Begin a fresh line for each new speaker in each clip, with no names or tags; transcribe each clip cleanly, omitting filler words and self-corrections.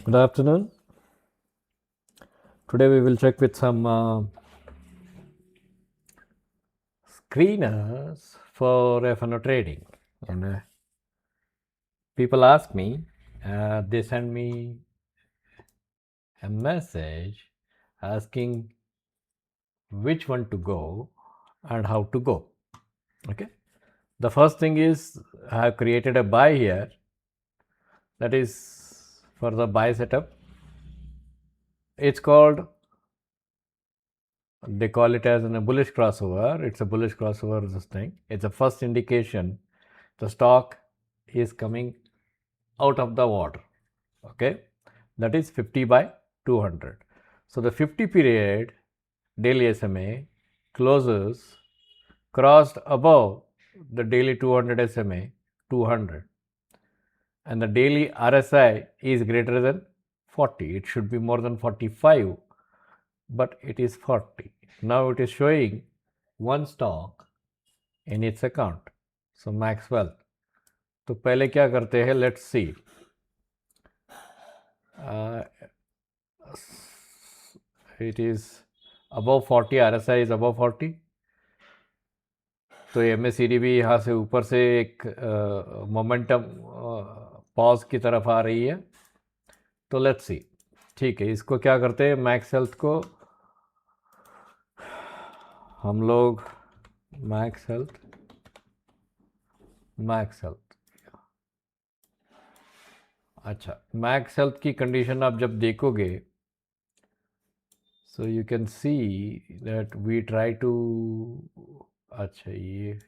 Good afternoon. Today we will check with some screeners for FNO trading. And people ask me, they send me a message asking which one to go and how to go. Okay. The first thing is I have created a buy here. That is for the buy setup. It's called, they call it as a bullish crossover. It's a bullish crossover, this thing. It's a first indication the stock is coming out of the water. Okay, that is 50 by 200. So the 50 period daily SMA closes crossed above the daily 200 SMA 200, and the daily RSI is greater than 40. It should be more than 45, but it is 40. Now it is showing one stock in its account. So Max Wealth. तो पहले क्या करते हैं, let's see. It is above 40, RSI is above 40. तो MACD भी यहाँ से ऊपर से एक मोमेंटम पॉज की तरफ आ रही है. तो लेट्स सी. ठीक है, इसको क्या करते हैं, मैक्स हेल्थ को हम लोग मैक्स हेल्थ अच्छा, मैक्स हेल्थ की कंडीशन आप जब देखोगे, so you can see that we try to, अच्छा ये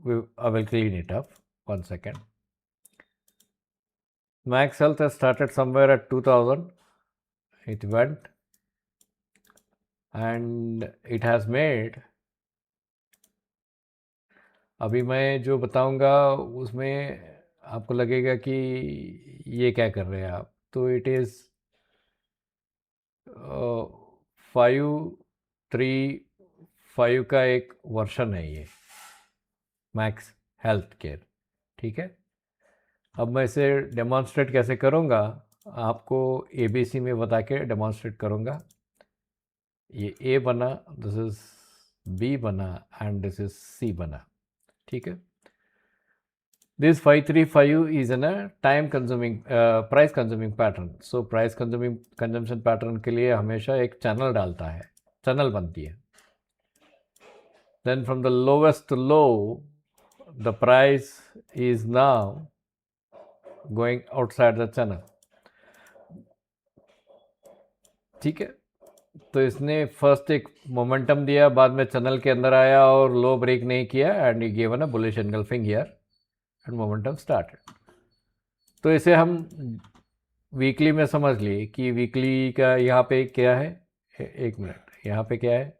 I will clean it up. 1 second. Max Health has started somewhere at 2000. It went and it has made, अभी मैं जो बताऊंगा उसमें आपको लगेगा कि ये क्या कर रहे हैं आप. तो इट इज़ 535 का एक वर्शन है ये मैक्स हेल्थ केयर. ठीक है, अब मैं इसे डेमॉन्स्ट्रेट कैसे करूँगा, आपको ABC में बता के डेमॉन्स्ट्रेट करूँगा. ये A बना, दिस इज B बना एंड दिस इज C बना. ठीक है, this 535 is an time consuming price consuming pattern. So price consuming consumption pattern के लिए हमेशा एक चैनल डालता है, चैनल बनती है. Then from the lowest to low the price is now going outside the channel. ठीक है, तो इसने फर्स्ट एक मोमेंटम दिया, बाद में चैनल के अंदर आया और लो ब्रेक नहीं किया and you given a bullish engulfing here and momentum started. तो इसे हम वीकली में समझ लिए कि वीकली का यहाँ पे क्या है, एक मिनट, यहाँ पे क्या है,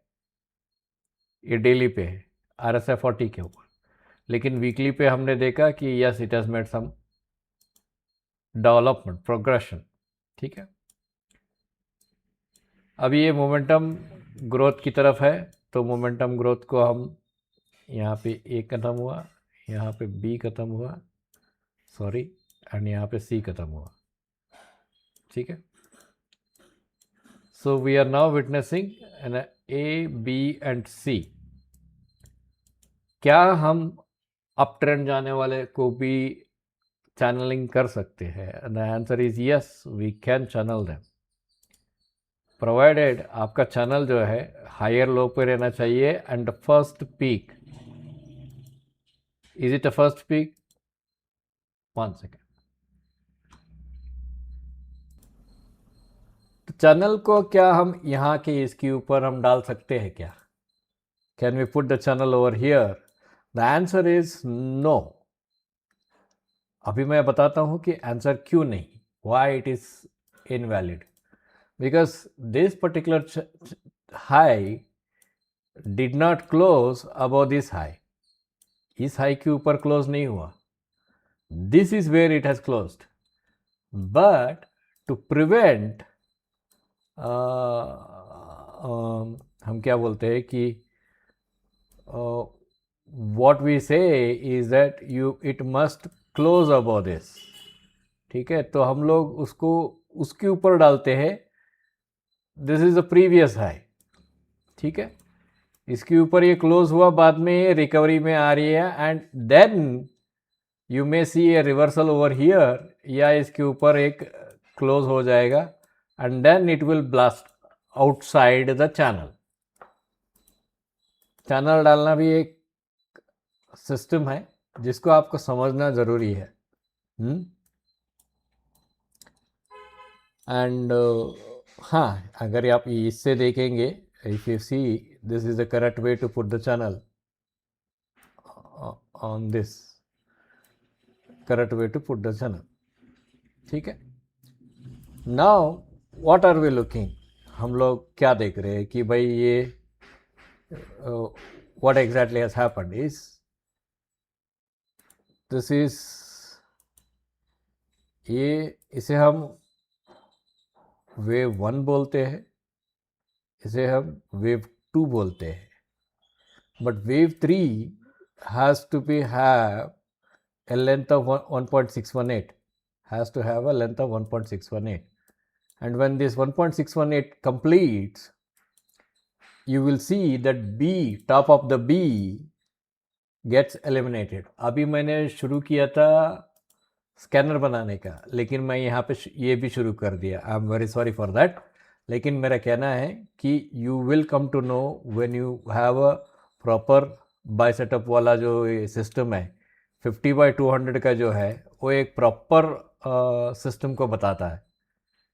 ये डेली पे है RSI 40 के ऊपर. लेकिन वीकली पे हमने देखा कि yes it has made some development progression. ठीक है, अब ये मोमेंटम ग्रोथ की तरफ है. तो मोमेंटम ग्रोथ को हम यहाँ पे A ख़त्म हुआ, यहाँ पे B ख़त्म हुआ, सॉरी, एंड यहाँ पे C ख़त्म हुआ. ठीक है, so we are now witnessing an A, B and C. क्या हम अप ट्रेंड जाने वाले को भी चैनलिंग कर सकते हैं? The answer is yes, we can channel them, provided आपका चैनल जो है हायर लो पे रहना चाहिए and first peak, is it a first peak? 1 second. तो चैनल को क्या हम यहाँ के इसके ऊपर हम डाल सकते हैं क्या? Can we put the channel over here? The answer is no. अभी मैं बताता हूँ कि आंसर क्यों नहीं, why it is invalid. Because this particular high did not close above this high. इस हाई के ऊपर क्लोज नहीं हुआ. This is where it has closed. But to prevent, हम क्या बोलते हैं कि what we say is that it must close above this. ठीक है, तो हम लोग उसको उसके ऊपर डालते हैं, this is the previous high, ठीक है। इसके ऊपर ये क्लोज हुआ, बाद में ये रिकवरी में आ रही है, and then you may see a reversal over here, या इसके ऊपर एक क्लोज हो जाएगा, and then it will blast outside the channel. Channel डालना भी एक सिस्टम है जिसको आपको समझना ज़रूरी है। एंड हाँ, अगर आप इससे देखेंगे, if you see this is the correct way to put the channel on this, correct way to put the channel, ठीक है। Now what are we looking, हम लोग क्या देख रहे हैं कि भाई ये what exactly has happened is, this is, ये इसे हम वेव 1 बोलते हैं, इसे हम वेव 2 बोलते हैं, but wave 3 has to be have a length of 1.618, has to have a length of 1.618, and when this 1.618 completes, you will see that B, top of the B gets eliminated. अभी मैंने शुरू किया था scanner बनाने का, लेकिन मैं यहाँ पे ये भी शुरू कर दिया, I am very sorry for that. लेकिन मेरा कहना है कि you will come to know when you have a proper बाइसेटअप वाला जो सिस्टम है, 50/200 का जो है, वो एक प्रॉपर सिस्टम को बताता है,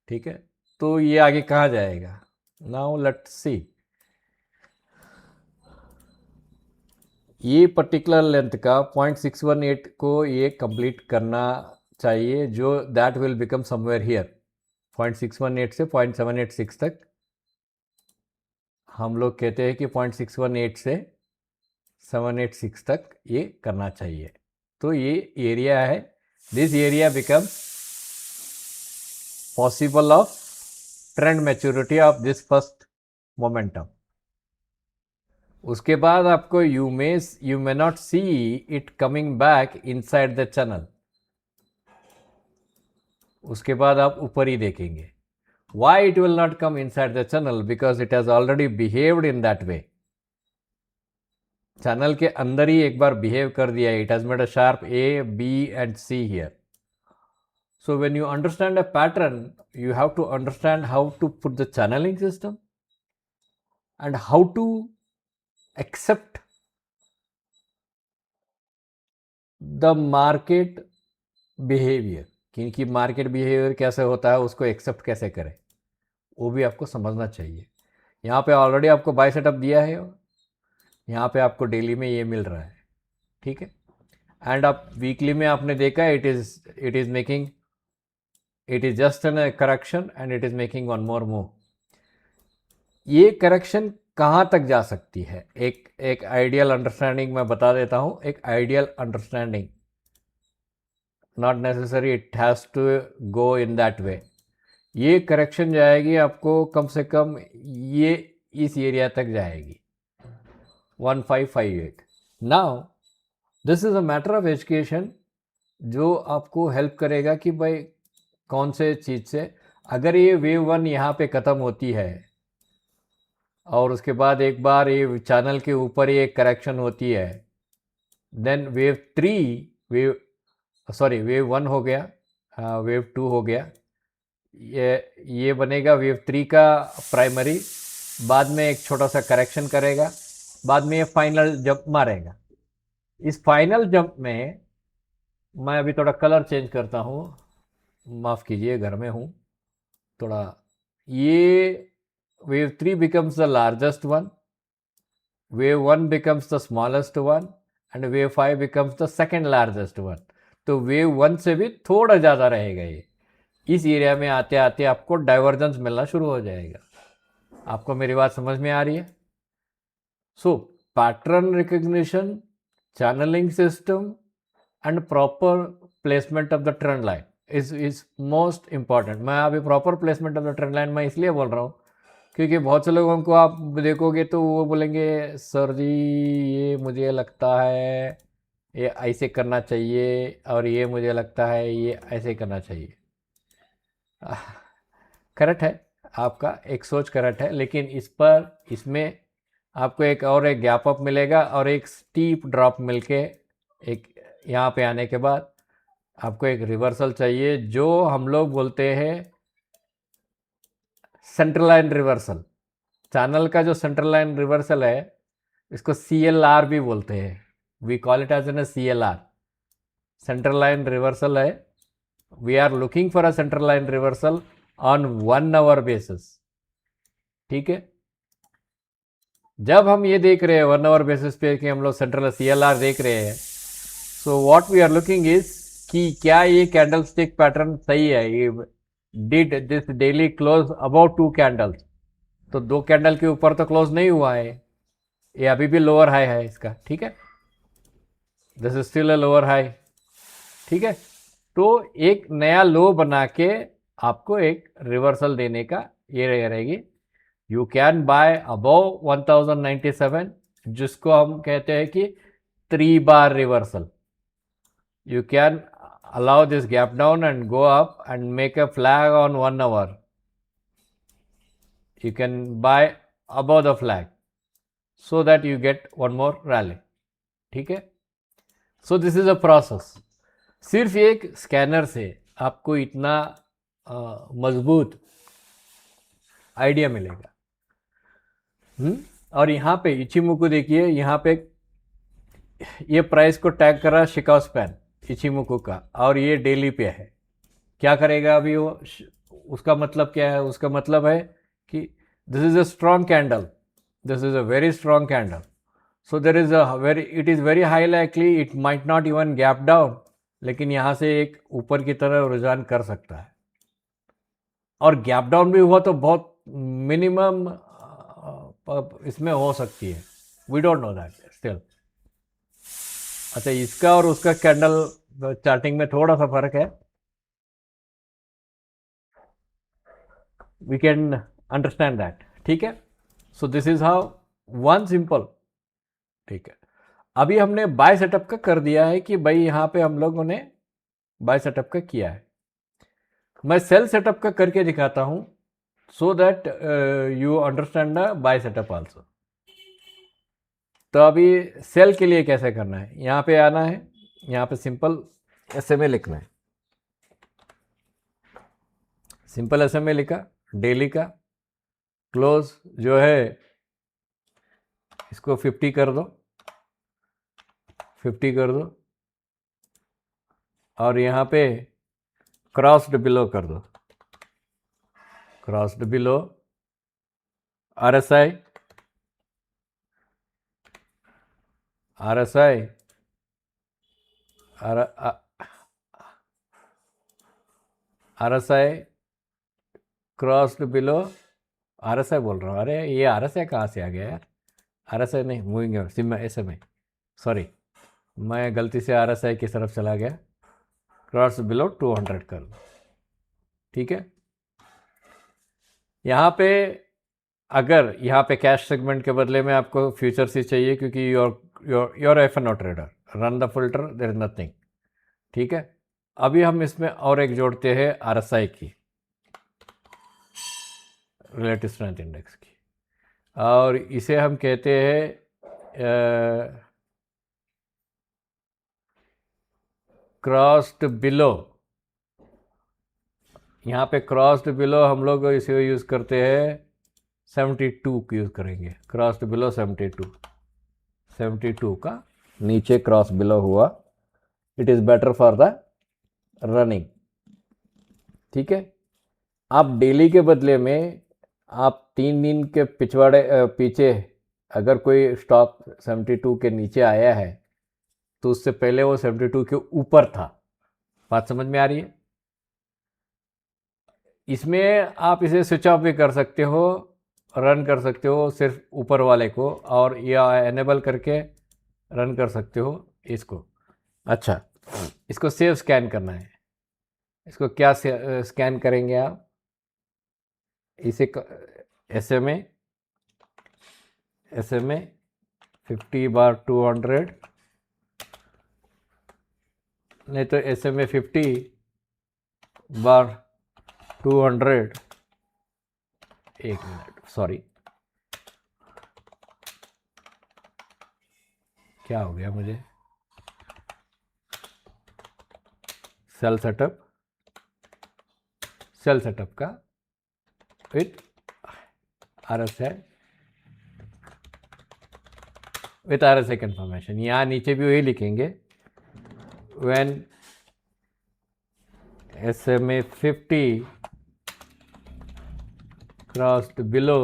ठीक है। तो ये आगे कहाँ जाएगा, नाउ लेट्स सी। ये पर्टिकुलर लेंथ का 0.618 को ये कंप्लीट करना चाहिए, जो that will become somewhere here. 0.618 से 0.786 तक हम लोग कहते हैं कि 0.618 से 786 तक ये करना चाहिए। तो ये एरिया है, this area becomes possible of trend maturity of this first momentum. उसके बाद आपको you may not see it coming back inside the channel, उसके बाद आप ऊपर ही देखेंगे। Why it will not come inside the channel, because it has already behaved in that way. Channel के अंदर ही एक बार बिहेव कर दिया, it has made a sharp A B and C here. So when you understand a pattern, you have to understand how to put the channeling system and how to accept the market behavior, क्योंकि market behaviour कैसे होता है उसको accept कैसे करें, वो भी आपको समझना चाहिए। यहाँ पे ऑलरेडी आपको बाय सेटअप दिया है, यहाँ पे आपको डेली में ये मिल रहा है, ठीक है। एंड आप वीकली में आपने देखा it is making, it is just an correction and it is making one more move. ये करेक्शन कहाँ तक जा सकती है, एक आइडियल अंडरस्टैंडिंग मैं बता देता हूँ, एक ideal understanding, not necessary it has to go in that way. ये करेक्शन जाएगी आपको कम से कम ये इस एरिया तक जाएगी 1558। Now this is a matter of education, जो आपको हेल्प करेगा कि भाई कौन से चीज़ से, अगर ये वेव 1 यहाँ पे ख़त्म होती है और उसके बाद एक बार ये चैनल के ऊपर ये करेक्शन होती है, देन वेव 1 हो गया, वेव 2 हो गया, ये बनेगा वेव 3 का प्राइमरी, बाद में एक छोटा सा करेक्शन करेगा, बाद में ये फाइनल जंप मारेगा। इस फाइनल जंप में मैं अभी थोड़ा कलर चेंज करता हूँ, माफ़ कीजिए घर में हूँ थोड़ा। ये wave 3 becomes the largest one, wave 1 becomes the smallest one, and wave 5 becomes the second largest one. तो wave 1 से भी थोड़ा ज़्यादा रहेगा ये। इस एरिया में आते आते आपको डाइवर्जेंस मिलना शुरू हो जाएगा। आपको मेरी बात समझ में आ रही है? So pattern recognition, channelling system and proper placement of the trend line is most important. मैं अभी proper placement of the trend line मैं इसलिए बोल रहा हूँ क्योंकि बहुत से लोगों को आप देखोगे तो वो बोलेंगे सर जी ये मुझे लगता है ये ऐसे करना चाहिए और ये मुझे लगता है ये ऐसे करना चाहिए। करेक्ट है, आपका एक सोच करेक्ट है, लेकिन इसमें आपको एक गैप अप मिलेगा और एक स्टीप ड्रॉप मिलके एक यहाँ पे आने के बाद आपको एक रिवर्सल चाहिए, जो हम लोग बोलते हैं सेंट्रल लाइन रिवर्सल। चैनल का जो सेंट्रल लाइन रिवर्सल है, इसको CLR भी बोलते हैं, we call it as an CLR, central line reversal है। We are looking for a central line reversal on 1 hour basis, ठीक है। जब हम ये देख रहे हैं 1 आवर बेसिस पे कि हम लोग सेंट्रल CLR देख रहे हैं, so what we are looking is कि क्या ये कैंडल स्टिक पैटर्न सही है, ये did this daily close about 2 candles, तो 2 कैंडल के ऊपर तो क्लोज नहीं हुआ है, ये अभी भी लोअर हाई है इसका, ठीक है, this is still a lower high, ठीक है। तो एक नया लो बना के आपको एक रिवर्सल देने का ये रहेगी। यू कैन बाय अबव 1097, जिसको हम कहते हैं कि 3 बार reversal. You can allow this gap down and go up and make a flag on 1 hour. You can buy above the flag so that you get one more rally, ठीक है। So this is a process. सिर्फ एक scanner से आपको इतना मजबूत idea मिलेगा। और यहाँ पे इचिमुकु देखिए, यहाँ पे ये प्राइस को टैग कर रहा है शिकाओ स्पैन इचिमुकु का, और ये डेली पे है। क्या करेगा अभी वो, उसका मतलब क्या है, उसका मतलब है कि this is a strong candle, this is a very strong candle, so there is a very, it is very high likely it might not even gap down, लेकिन यहाँ से एक ऊपर की तरह रुझान कर सकता है। और गैप डाउन भी हुआ तो बहुत मिनिमम इसमें हो सकती है, we don't know that still. अच्छा, इसका और उसका कैंडल चार्टिंग में थोड़ा सा फर्क है, वी कैन अंडरस्टैंड दैट, ठीक है। So this is how one simple, ठीक है। अभी हमने बाय सेटअप का कर दिया है कि भाई यहाँ पे हम लोगों ने बाय सेटअप का किया है। मैं सेल सेटअप का करके दिखाता हूँ so that you understand the buy setup also. तो अभी सेल के लिए कैसे करना है, यहाँ पे आना है, यहाँ पे सिंपल SMA लिखना है, सिंपल SMA लिखा, डेली का क्लोज जो है इसको 50 कर दो, 50 कर दो, और यहाँ पे क्रॉस्ड बिलो कर दो, crossed below RSI, RSI RSI crossed below RSI बोल रहा हूँ, अरे ये RSI कहाँ से आ गया यार, RSI नहीं, मूविंग SMA, सॉरी, मैं गलती से RSI की तरफ चला गया। क्रॉस बिलो 200 कर दो, ठीक है। यहाँ पे अगर यहाँ पे कैश सेगमेंट के बदले में आपको फ्यूचर्स ही चाहिए, क्योंकि your FNO trader, run the filter, there is nothing, ठीक है। अभी हम इसमें और एक जोड़ते हैं RSI की, रिलेटिव स्ट्रेंथ इंडेक्स की, और इसे हम कहते हैं क्रॉस्ड बिलो। यहाँ पे क्रॉस्ड बिलो हम लोग इसे यूज़ करते हैं 72 यूज़ करेंगे, क्रॉस्ड बिलो 72 का नीचे क्रॉस बिलो हुआ, it is better for the running, ठीक है। आप डेली के बदले में आप 3 दिन के पीछे अगर कोई स्टॉक 72 के नीचे आया है तो उससे पहले वो 72 के ऊपर था, बात समझ में आ रही है। इसमें आप इसे स्विच ऑफ भी कर सकते हो, रन कर सकते हो सिर्फ ऊपर वाले को, और या एनेबल करके रन कर सकते हो इसको। अच्छा, इसको सेव स्कैन करना है, इसको क्या स्कैन करेंगे आप, इसे SMA 50/200, नहीं तो SMA 50/200 200, एक मिनट, सॉरी, क्या हो गया मुझे, सेल सेटअप का with RSI, with RSI confirmation. यहाँ नीचे भी वही लिखेंगे, when SMA 50 crossed below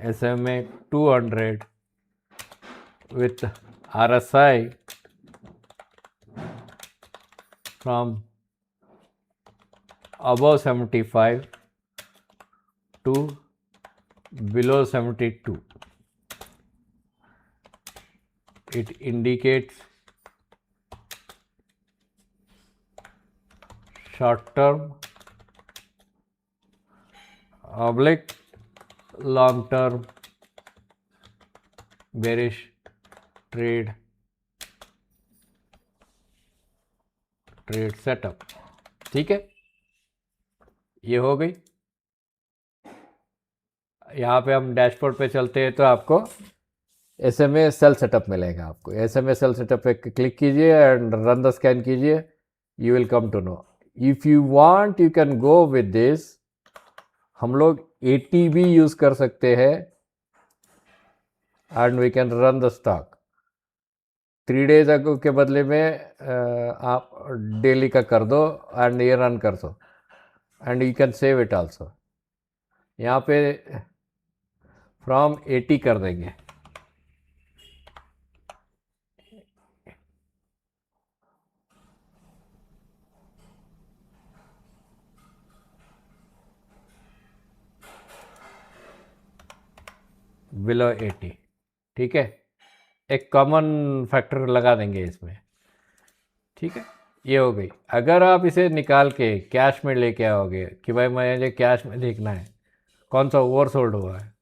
SMA 200 with RSI from above 75 to below 72. It indicates short-term oblique long-term bearish trade setup. ठीक है, ये हो गई। यहाँ पे हम डैशबोर्ड पे चलते हैं तो आपको SMA सेल सेटअप मिलेगा। आपको SMA सेल सेटअप पे क्लिक कीजिए एंड रन द स्कैन कीजिए, you will come to know. If you want you can go with this. हम लोग 80 भी यूज कर सकते हैं and we can run the stock. 3 days ago के बदले में आप डेली का कर दो एंड ये रन कर दो and you can save it also. यहाँ पे फ्रॉम 80 कर देंगे। बिलो 80, ठीक है, एक कॉमन फैक्टर लगा देंगे इसमें। ठीक है, ये हो गई। अगर आप इसे निकाल के कैश में लेके आओगे कि भाई मुझे कैश में देखना है कौन सा ओवरसोल्ड हुआ है,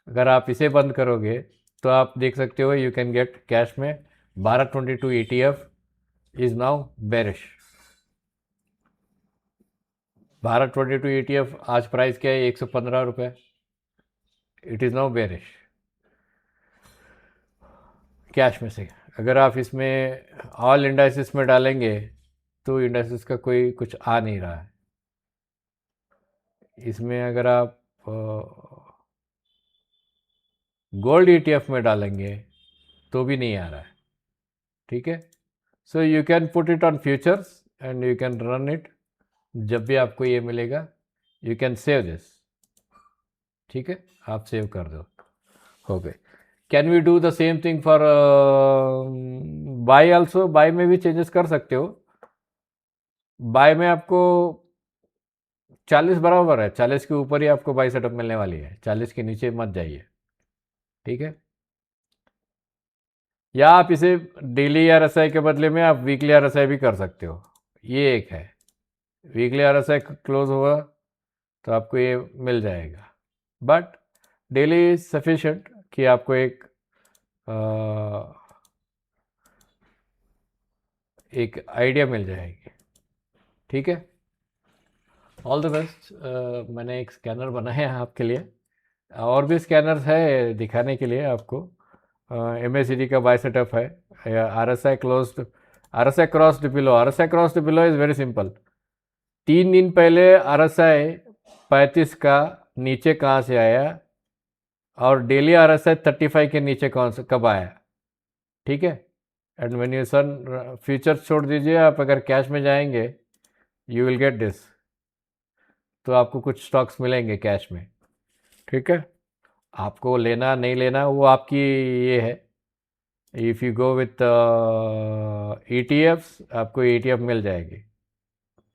अगर आप इसे बंद करोगे तो आप देख सकते हो यू कैन गेट कैश में 1222 ETF is now bearish. 1222 ETF आज प्राइस क्या है, 115 रुपये। It is now bearish cash में से। अगर आप इसमें ऑल इंडाइसिस में डालेंगे तो इंडाइसिस का कोई कुछ आ नहीं रहा है इसमें। अगर आप गोल्ड ETF में डालेंगे तो भी नहीं आ रहा है। ठीक है, सो you can put it on futures and you can run it. जब भी आपको ये मिलेगा यू कैन सेव दिस। ठीक है, आप सेव कर दो, हो गए। Can we do the same thing for buy also? Buy में भी चेंजेस कर सकते हो। बाय में आपको 40 बराबर है, 40 के ऊपर ही आपको बाय सेटअप मिलने वाली है, 40 के नीचे मत जाइए। ठीक है, या आप इसे डेली RSI के बदले में आप वीकली RSI भी कर सकते हो। ये एक है, वीकली RSI क्लोज हुआ तो आपको ये मिल जाएगा, बट डेली इज सफिशेंट कि आपको एक आइडिया मिल जाएगी। ठीक है, ऑल द बेस्ट। मैंने एक स्कैनर बनाया है आपके लिए, और भी स्कैनर्स है दिखाने के लिए आपको। MACD का बाय सेटअप है, RSI closed, RSI crossed below. RSI crossed below is very simple. 3 दिन पहले RSI 35 का नीचे कहाँ से आया और डेली RSI 35 के नीचे कौन से कब आया। ठीक है, and when you sun futures छोड़ दीजिए, आप अगर कैश में जाएंगे यू विल गेट दिस, तो आपको कुछ स्टॉक्स मिलेंगे कैश में। ठीक है, आपको लेना नहीं लेना वो आपकी ये है। If you go with ETFs आपको ETF मिल जाएगी।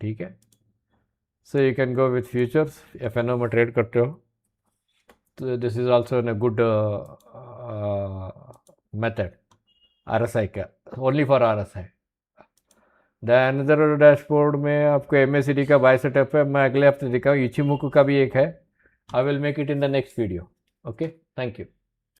ठीक है, सो you can go with futures. FNO में ट्रेड करते हो तो this is also in a good method RSI का, only for RSI। The another dashboard में आपको MACD का बाय सेटअप है, मैं अगले हफ्ते दिखाऊँ। इचिमोकू का भी एक है, I will make it in the next video. Okay, thank you.